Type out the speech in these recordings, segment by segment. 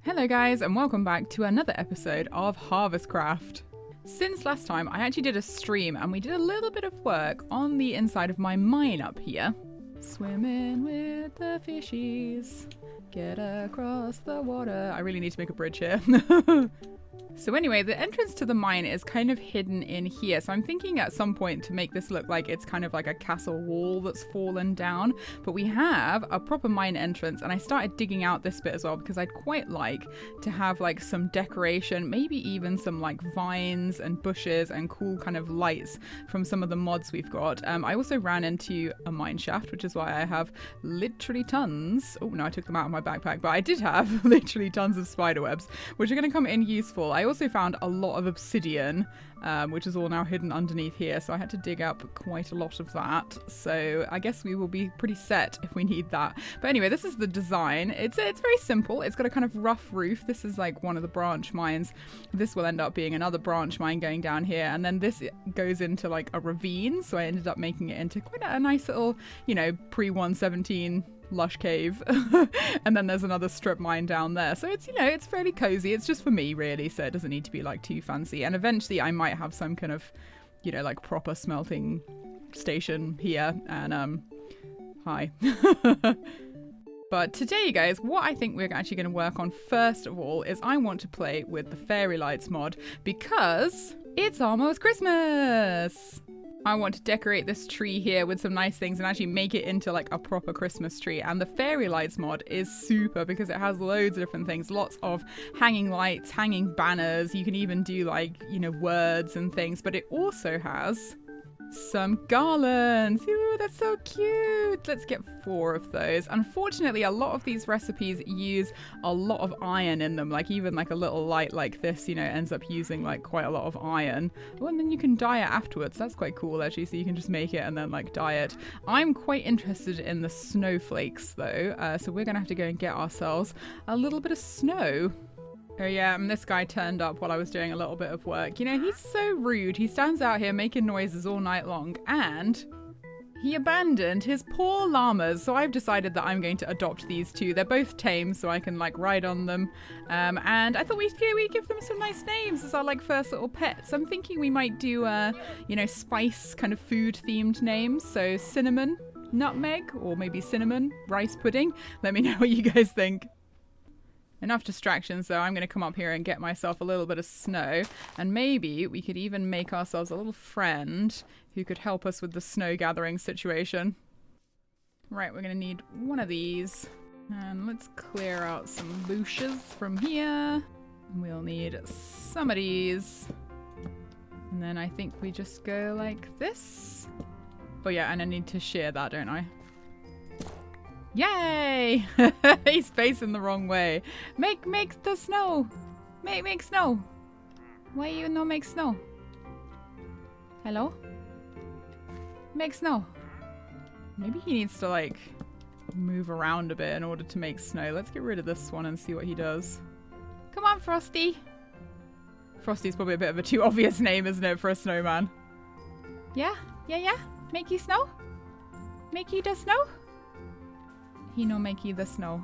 Hello guys, and welcome back to another episode of Harvestcraft. Since last time, I actually did a stream and we did a little bit of work on the inside of my mine up here. Swimming with the fishies, get across the water. I really need to make a bridge here. So anyway, the entrance to the mine is kind of hidden in here. So I'm thinking at some point to make this look like it's kind of like a castle wall that's fallen down. But we have a proper mine entrance, and I started digging out this bit as well because I'd quite like to have like some decoration, maybe even some like vines and bushes and cool kind of lights from some of the mods we've got. I also ran into a Mineshaft, which is why I have literally tons. Oh no, I took them out of my backpack, but I did have literally tons of spider webs, which are going to come in useful. I also found a lot of obsidian, which is all now hidden underneath here, so I had to dig up quite a lot of that. So I guess we will be pretty set if we need that. But anyway, this is the design. It's very simple. It's got a kind of rough roof. This is like one of the branch mines. This will end up being another branch mine going down here, and then this goes into like a ravine, so I ended up making it into quite a nice little, you know, pre-117 lush cave. And then there's another strip mine down there, so it's, you know, it's fairly cozy. It's just for me really, so it doesn't need to be like too fancy, and eventually I might have some kind of, you know, like proper smelting station here. And hi. But today, guys, what I think we're actually going to work on first of all is I want to play with the Fairylights mod because it's almost Christmas. I want to decorate this tree here with some nice things and actually make it into like a proper Christmas tree. And the Fairylights mod is super because it has loads of different things. Lots of hanging lights, hanging banners. You can even do like, you know, words and things. But it also has some garlands. Ooh, that's so cute. Let's get 4 of those. Unfortunately, a lot of these recipes use a lot of iron in them. Like even like a little light like this, you know, ends up using like quite a lot of iron. Oh, and then you can dye it afterwards. That's quite cool actually. So you can just make it and then like dye it. I'm quite interested in the snowflakes though. So we're gonna have to go and get ourselves a little bit of snow. Oh yeah, and this guy turned up while I was doing a little bit of work. You know, he's so rude. He stands out here making noises all night long, and he abandoned his poor llamas. So I've decided that I'm going to adopt these two. They're both tame, so I can like ride on them. And I thought we'd give them some nice names as our like first little pets. I'm thinking we might do, you know, spice kind of food themed names. So cinnamon, nutmeg, or maybe cinnamon, rice pudding. Let me know what you guys think. Enough distractions though. I'm going to come up here and get myself a little bit of snow, and maybe we could even make ourselves a little friend who could help us with the snow gathering situation. Right, we're going to need one of these, and let's clear out some bushes from here. We'll need some of these, and then I think we just go like this. Oh yeah, and I need to shear that, don't I? Yay! He's facing the wrong way. Make the snow. Make snow. Why you no make snow? Hello? Make snow. Maybe he needs to like move around a bit in order to make snow. Let's get rid of this one and see what he does. Come on, Frosty. Frosty's probably a bit of a too obvious name, isn't it, for a snowman? Yeah? Make you snow? Make you the snow? He no make you the snow.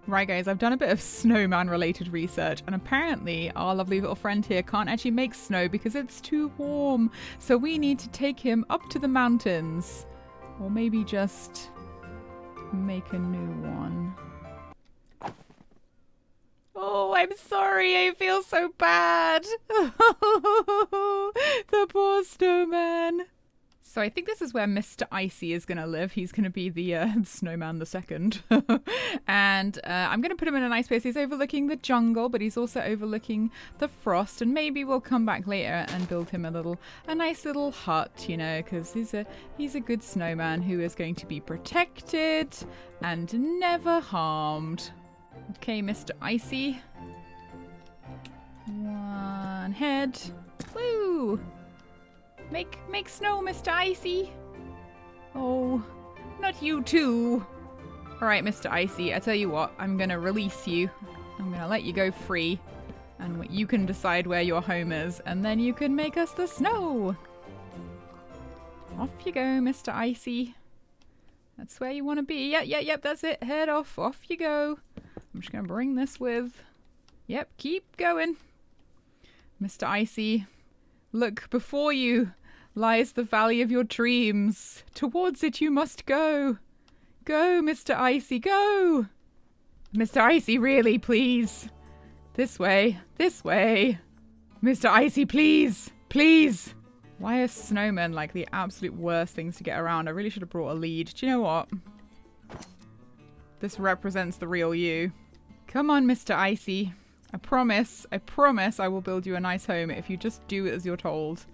Right guys, I've done a bit of snowman related research, and apparently our lovely little friend here can't actually make snow because it's too warm. So we need to take him up to the mountains, or maybe just make a new one. Oh, I'm sorry, I feel so bad. The poor snowman. So I think this is where Mr. Icee is going to live. He's going to be the Snowman the second. And I'm going to put him in a nice place. He's overlooking the jungle, but he's also overlooking the frost. And maybe we'll come back later and build him a nice little hut, you know, because he's a good snowman who is going to be protected and never harmed. Okay, Mr. Icee. One head. Woo! Make snow, Mr. Icee. Oh, not you too. All right, Mr. Icee, I tell you what, I'm going to release you. I'm going to let you go free. And you can decide where your home is, and then you can make us the snow. Off you go, Mr. Icee. That's where you want to be. Yep, that's it. Head off. Off you go. I'm just going to bring this with. Yep, keep going. Mr. Icee, look, before you lies the valley of your dreams. Towards it you must go. Go, Mr. Icee, go! Mr. Icee, really, please. This way, this way. Mr. Icee, please, please. Why are snowmen like the absolute worst things to get around? I really should have brought a lead. Do you know what? This represents the real you. Come on, Mr. Icee. I promise I will build you a nice home if you just do as you're told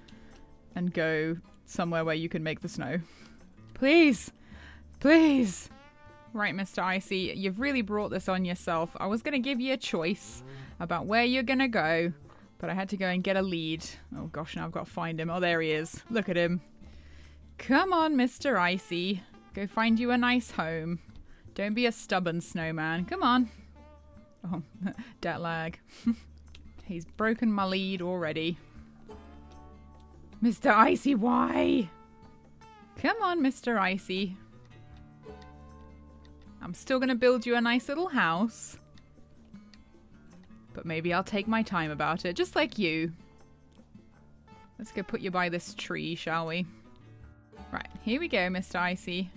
and go somewhere where you can make the snow. Please, please. Right, Mr. Icee, you've really brought this on yourself. I was going to give you a choice about where you're going to go, but I had to go and get a lead. Oh gosh, now I've got to find him. Oh, there he is. Look at him. Come on, Mr. Icee. Go find you a nice home. Don't be a stubborn snowman. Come on. Oh, dat lag. He's broken my lead already. Mr. Icee, why? Come on, Mr. Icee. I'm still going to build you a nice little house. But maybe I'll take my time about it, just like you. Let's go put you by this tree, shall we? Right, here we go, Mr. Icee.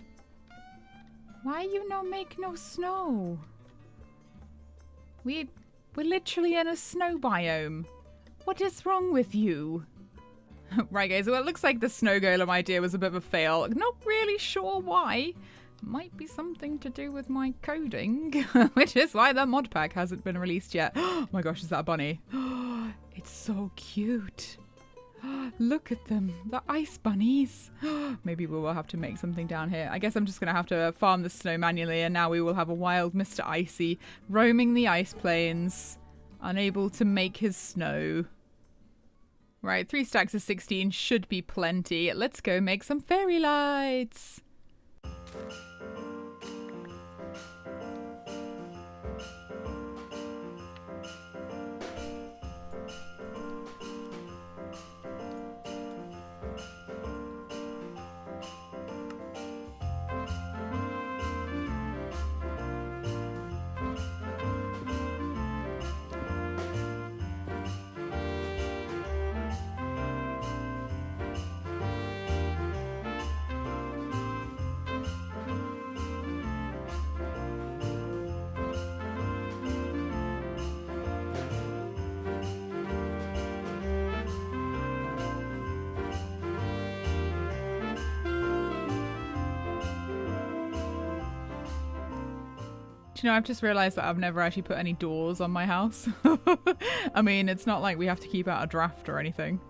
Why you no make no snow? We're literally in a snow biome. What is wrong with you? Right, guys, well, it looks like the snow golem idea was a bit of a fail. Not really sure why. Might be something to do with my coding, which is why the mod pack hasn't been released yet. Oh my gosh, is that a bunny? It's so cute. Look at them, the ice bunnies. Maybe we will have to make something down here. I guess I'm just going to have to farm the snow manually, and now we will have a wild Mr. Icee roaming the ice plains, unable to make his snow. Right, 3 stacks of 16 should be plenty. Let's go make some fairy lights. You know, I've just realised that I've never actually put any doors on my house. I mean, it's not like we have to keep out a draft or anything.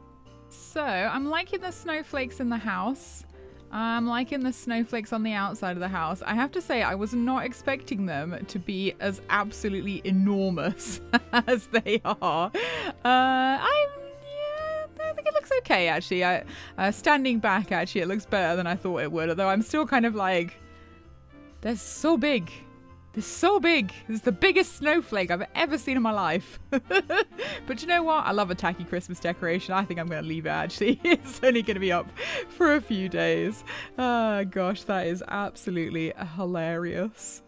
So, I'm liking the snowflakes in the house. I'm liking the snowflakes on the outside of the house. I have to say, I was not expecting them to be as absolutely enormous as they are. I think it looks okay, actually. Standing back, actually, it looks better than I thought it would. Although I'm still kind of like, they're so big. They're so big. This is the biggest snowflake I've ever seen in my life. But you know what? I love a tacky Christmas decoration. I think I'm going to leave it, actually. It's only going to be up for a few days. Oh, gosh, that is absolutely hilarious.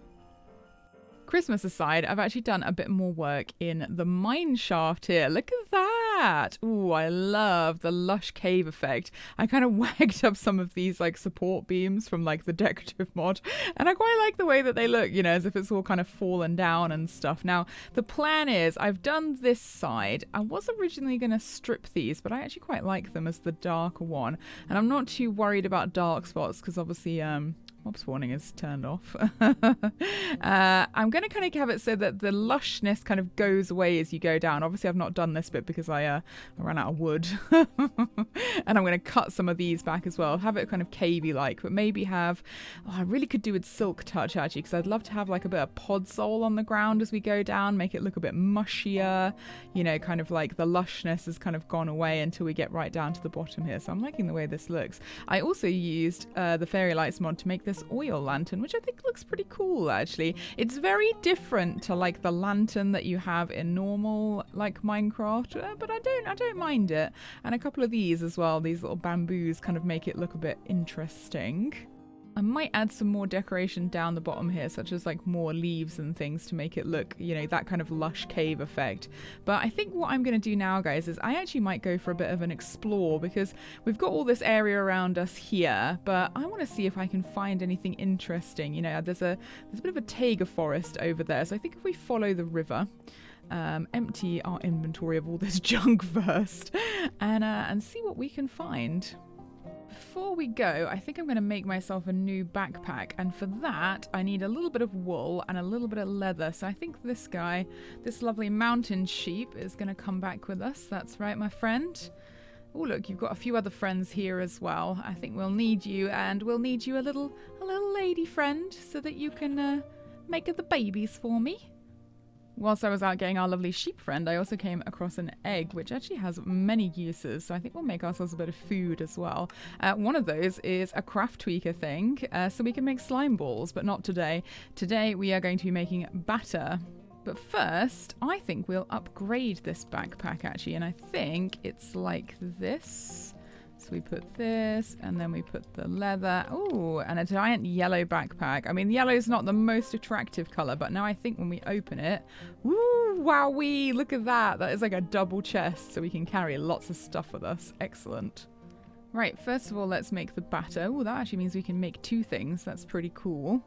Christmas aside, I've actually done a bit more work in the Mineshaft here. Look at that. Ooh, I love the lush cave effect. I kind of wagged up some of these like support beams from like the decorative mod, and I quite like the way that they look, you know, as if it's all kind of fallen down and stuff. Now, the plan is I've done this side. I was originally going to strip these, but I actually quite like them as the darker one, and I'm not too worried about dark spots because obviously mob spawning is turned off. I'm going to kind of have it so that the lushness kind of goes away as you go down. Obviously, I've not done this bit because I ran out of wood. And I'm going to cut some of these back as well. Have it kind of cavey-like, but maybe have... Oh, I really could do with silk touch, actually, because I'd love to have like a bit of podzol on the ground as we go down, make it look a bit mushier. You know, kind of like the lushness has kind of gone away until we get right down to the bottom here. So I'm liking the way this looks. I also used the Fairylights mod to make this oil lantern, which I think looks pretty cool, actually. It's very different to like the lantern that you have in normal like Minecraft, but I don't mind it. And a couple of these as well, these little bamboos kind of make it look a bit interesting. I might add some more decoration down the bottom here, such as like more leaves and things to make it look, you know, that kind of lush cave effect. But I think what I'm going to do now, guys, is I actually might go for a bit of an explore, because we've got all this area around us here, but I want to see if I can find anything interesting. You know, there's a bit of a taiga forest over there, so I think if we follow the river, empty our inventory of all this junk first, and see what we can find. Before we go, I think I'm going to make myself a new backpack, and for that I need a little bit of wool and a little bit of leather. So I think this guy, this lovely mountain sheep, is going to come back with us. That's right, my friend. Oh look, you've got a few other friends here as well. I think we'll need you, and we'll need you a little lady friend so that you can make the babies for me. Whilst I was out getting our lovely sheep friend, I also came across an egg, which actually has many uses, so I think we'll make ourselves a bit of food as well. One of those is a craft tweaker thing, so we can make slime balls, but not today. Today we are going to be making batter. But first, I think we'll upgrade this backpack actually, and I think it's like this. So we put this, and then we put the leather. Oh, and a giant yellow backpack. I mean, yellow is not the most attractive color, but now I think when we open it, woo, wowee, look at that. That is like a double chest, so we can carry lots of stuff with us. Excellent. Right, first of all, let's make the batter. Oh, that actually means we can make two things. That's pretty cool.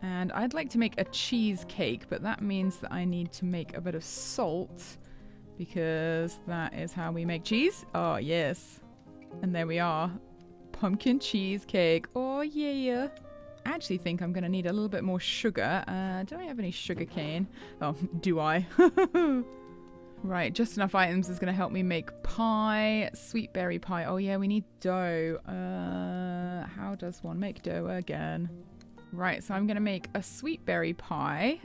And I'd like to make a cheesecake, but that means that I need to make a bit of salt, because that is how we make cheese. Oh, yes. And there we are. Pumpkin cheesecake. Oh, yeah. I actually think I'm going to need a little bit more sugar. Do I have any sugar cane? Oh, do I? Right, just enough items is going to help me make pie. Sweet berry pie. Oh, yeah, we need dough. How does one make dough again? Right, so I'm going to make a sweet berry pie.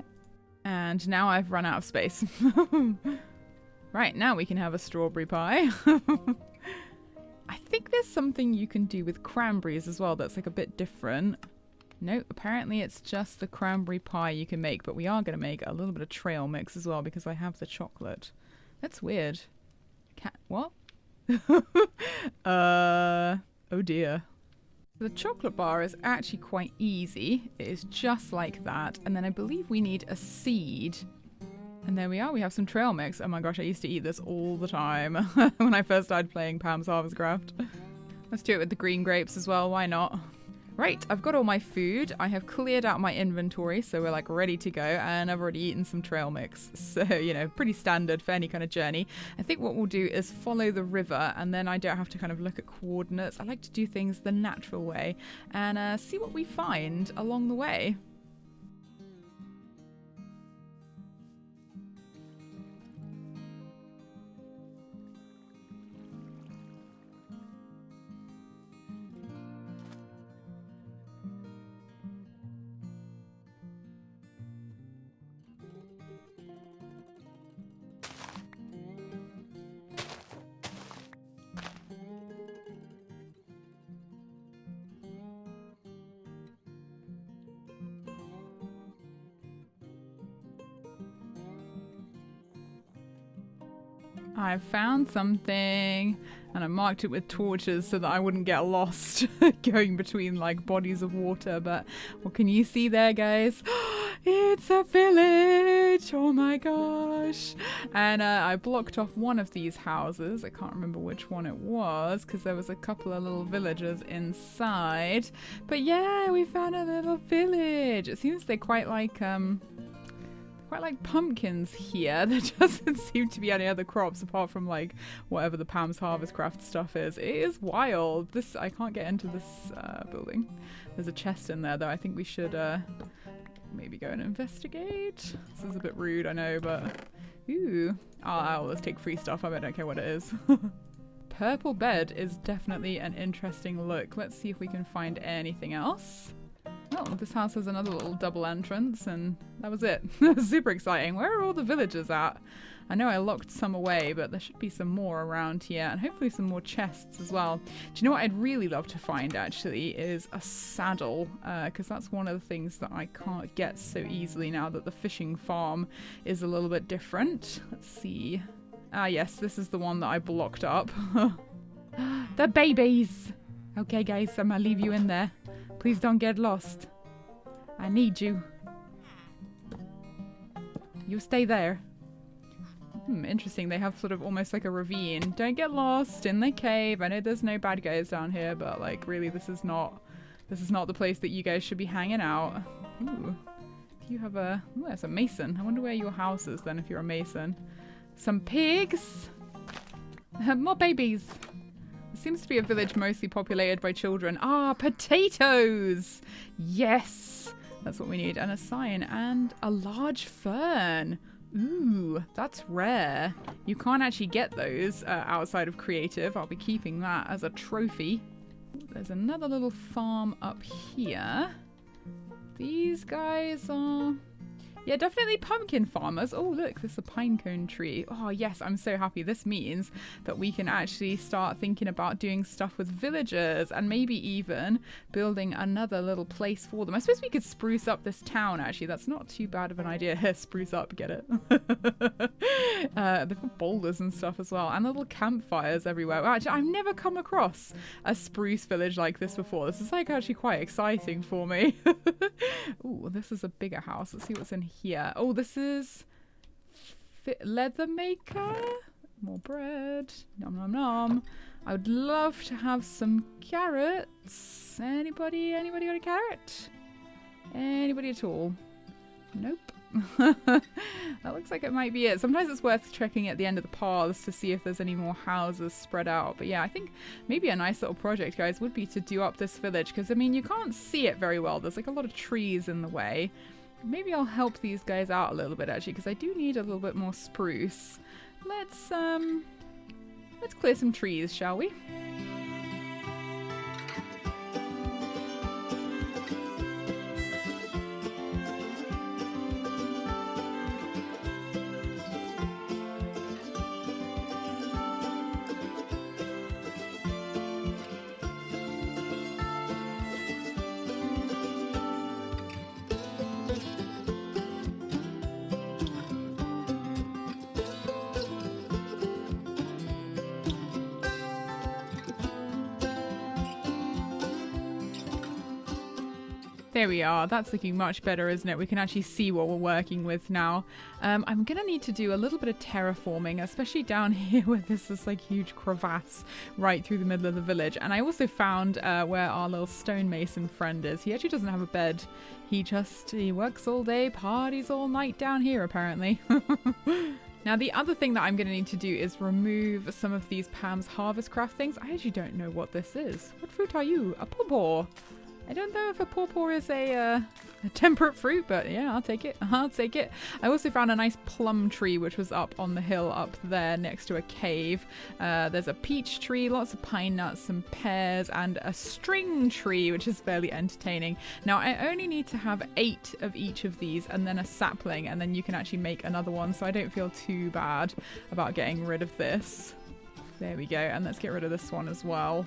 And now I've run out of space. Right, now we can have a strawberry pie. I think there's something you can do with cranberries as well that's like a bit different. No, apparently it's just the cranberry pie you can make, but we are going to make a little bit of trail mix as well because I have the chocolate. That's weird. What? Oh dear. The chocolate bar is actually quite easy. It is just like that. And then I believe we need a seed. And there we are, we have some trail mix. Oh my gosh, I used to eat this all the time when I first started playing Pam's Harvestcraft. Let's do it with the green grapes as well, why not? Right, I've got all my food. I have cleared out my inventory, so we're like ready to go, and I've already eaten some trail mix. So, you know, pretty standard for any kind of journey. I think what we'll do is follow the river, and then I don't have to kind of look at coordinates. I like to do things the natural way and see what we find along the way. I found something, and I marked it with torches so that I wouldn't get lost going between like bodies of water. But what can you see there, guys? It's a village! Oh my gosh! And I blocked off one of these houses. I can't remember which one it was because there was a couple of little villagers inside. But yeah, we found a little village. It seems they're quite like pumpkins here. There doesn't seem to be any other crops apart from like whatever the Pam's Harvestcraft stuff is. It is wild. This, I can't get into this building. There's a chest in there though. I think we should maybe go and investigate. This is a bit rude, I know, but ooh. Oh, let's take free stuff. I don't care what it is. Purple bed is definitely an interesting look. Let's see if we can find anything else. Oh, this house has another little double entrance, and that was it. Super exciting. Where are all the villagers at? I know I locked some away, but there should be some more around here, and hopefully some more chests as well. Do you know what I'd really love to find, actually, is a saddle, because that's one of the things that I can't get so easily now that the fishing farm is a little bit different. Let's see. Ah, yes, this is the one that I blocked up. The babies! Okay, guys, I'm gonna leave you in there. Please don't get lost. I need you. You stay there. Interesting. They have sort of almost like a ravine. Don't get lost in the cave. I know there's no bad guys down here, but like really this is not the place that you guys should be hanging out. Ooh. You have a... Ooh, there's a mason. I wonder where your house is then if you're a mason. Some pigs. More babies. It seems to be a village mostly populated by children. Ah, potatoes! Yes! That's what we need. And a sign. And a large fern. Ooh, that's rare. You can't actually get those outside of creative. I'll be keeping that as a trophy. There's another little farm up here. These guys are... Yeah, definitely pumpkin farmers. Oh, look, there's a pinecone tree. Oh, yes, I'm so happy. This means that we can actually start thinking about doing stuff with villagers and maybe even building another little place for them. I suppose we could spruce up this town, actually. That's not too bad of an idea. Spruce up, get it? They've got boulders and stuff as well, and little campfires everywhere. Well, actually, I've never come across a spruce village like this before. This is like actually quite exciting for me. Ooh, this is a bigger house. Let's see what's in here. Oh, this is leather maker. More bread. Nom nom nom. I would love to have some carrots. Anybody got a carrot? Anybody at all? Nope. That looks like it might be it. Sometimes it's worth checking at the end of the paths to see if there's any more houses spread out. But yeah, I think maybe a nice little project, guys, would be to do up this village, because I mean you can't see it very well. There's like a lot of trees in the way. Maybe I'll help these guys out a little bit actually, because I do need a little bit more spruce. Let's clear some trees, shall we? There we are. That's looking much better, isn't it? We can actually see what we're working with now. I'm going to need to do a little bit of terraforming, especially down here where there's this like huge crevasse right through the middle of the village. And I also found where our little stonemason friend is. He actually doesn't have a bed. He works all day, parties all night down here, apparently. Now, the other thing that I'm going to need to do is remove some of these Pam's Harvestcraft things. I actually don't know what this is. What fruit are you? A pawpaw. I don't know if a pawpaw is a temperate fruit, but yeah, I'll take it. I'll take it. I also found a nice plum tree, which was up on the hill up there next to a cave. There's a peach tree, lots of pine nuts, some pears, and a string tree, which is fairly entertaining. Now, I only need to have 8 of each of these and then a sapling, and then you can actually make another one, so I don't feel too bad about getting rid of this. There we go, and let's get rid of this one as well.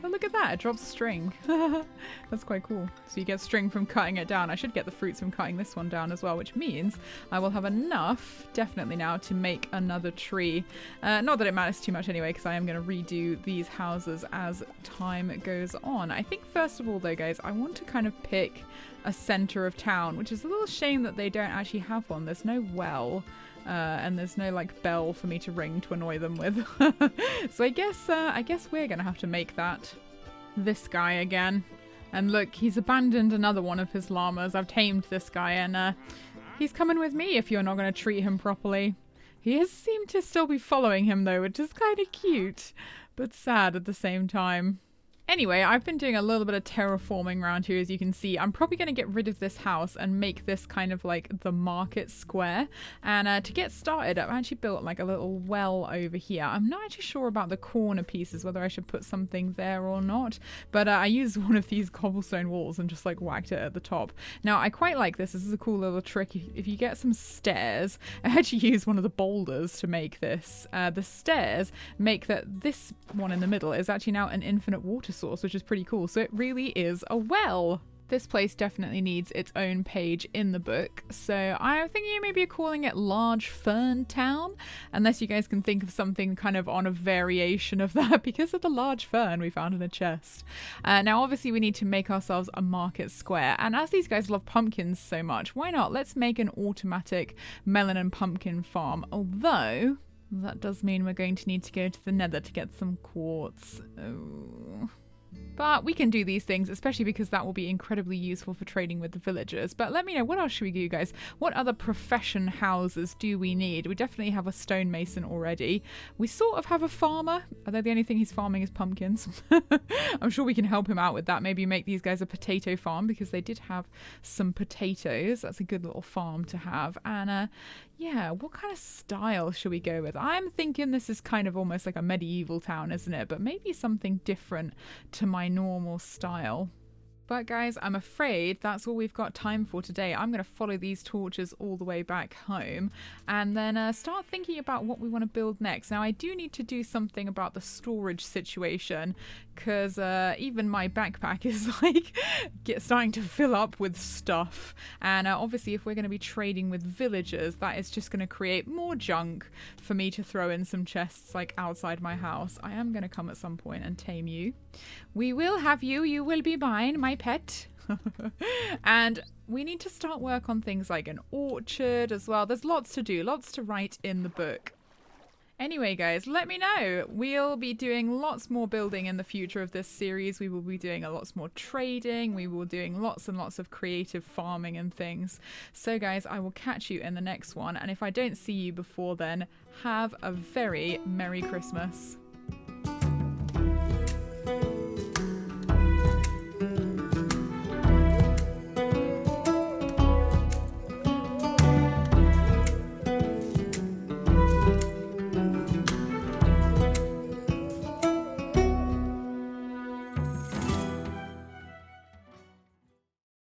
Oh, look at that. It drops string. That's quite cool. So you get string from cutting it down. I should get the fruits from cutting this one down as well, which means I will have enough, definitely now, to make another tree. Not that it matters too much anyway, because I am going to redo these houses as time goes on. I think first of all, though, guys, I want to kind of pick a center of town, which is a little shame that they don't actually have one. There's no well. And there's no like bell for me to ring to annoy them with. So I guess we're gonna have to make that. This guy again. And look, he's abandoned another one of his llamas. I've tamed this guy, and he's coming with me if you're not gonna treat him properly. He has seemed to still be following him though, which is kind of cute, but sad at the same time. Anyway, I've been doing a little bit of terraforming around here, as you can see. I'm probably going to get rid of this house and make this kind of like the market square. And to get started, I've actually built like a little well over here. I'm not actually sure about the corner pieces, whether I should put something there or not. But I used one of these cobblestone walls and just like whacked it at the top. Now, I quite like this. This is a cool little trick. If you get some stairs, I actually used one of the boulders to make this. The stairs make that this one in the middle is actually now an infinite water source, which is pretty cool. So it really is a well. This place definitely needs its own page in the book, so I'm thinking maybe calling it Large Fern Town, unless you guys can think of something kind of on a variation of that because of the large fern we found in a chest. Now obviously we need to make ourselves a market square, and as these guys love pumpkins so much, why not? Let's make an automatic melon and pumpkin farm, although that does mean we're going to need to go to the Nether to get some quartz. Oh. But we can do these things, especially because that will be incredibly useful for trading with the villagers. But let me know, what else should we do, guys? What other profession houses do we need? We definitely have a stonemason already. We sort of have a farmer, although the only thing he's farming is pumpkins. I'm sure we can help him out with that. Maybe make these guys a potato farm, because they did have some potatoes. That's a good little farm to have. And yeah, what kind of style should we go with? I'm thinking this is kind of almost like a medieval town, isn't it? But maybe something different to my normal style. But guys, I'm afraid that's all we've got time for today. I'm going to follow these torches all the way back home and then start thinking about what we want to build next. Now, I do need to do something about the storage situation, because even my backpack is like starting to fill up with stuff. And obviously, if we're going to be trading with villagers, that is just going to create more junk for me to throw in some chests like outside my house. I am going to come at some point and tame you. We will have you. You will be mine, my pet. And we need to start work on things like an orchard as well. There's lots to do, lots to write in the book. Anyway, guys, let me know. We'll be doing lots more building in the future of this series. We will be doing a lot more trading. We will be doing lots and lots of creative farming and things. So, guys, I will catch you in the next one. And if I don't see you before then, have a very Merry Christmas.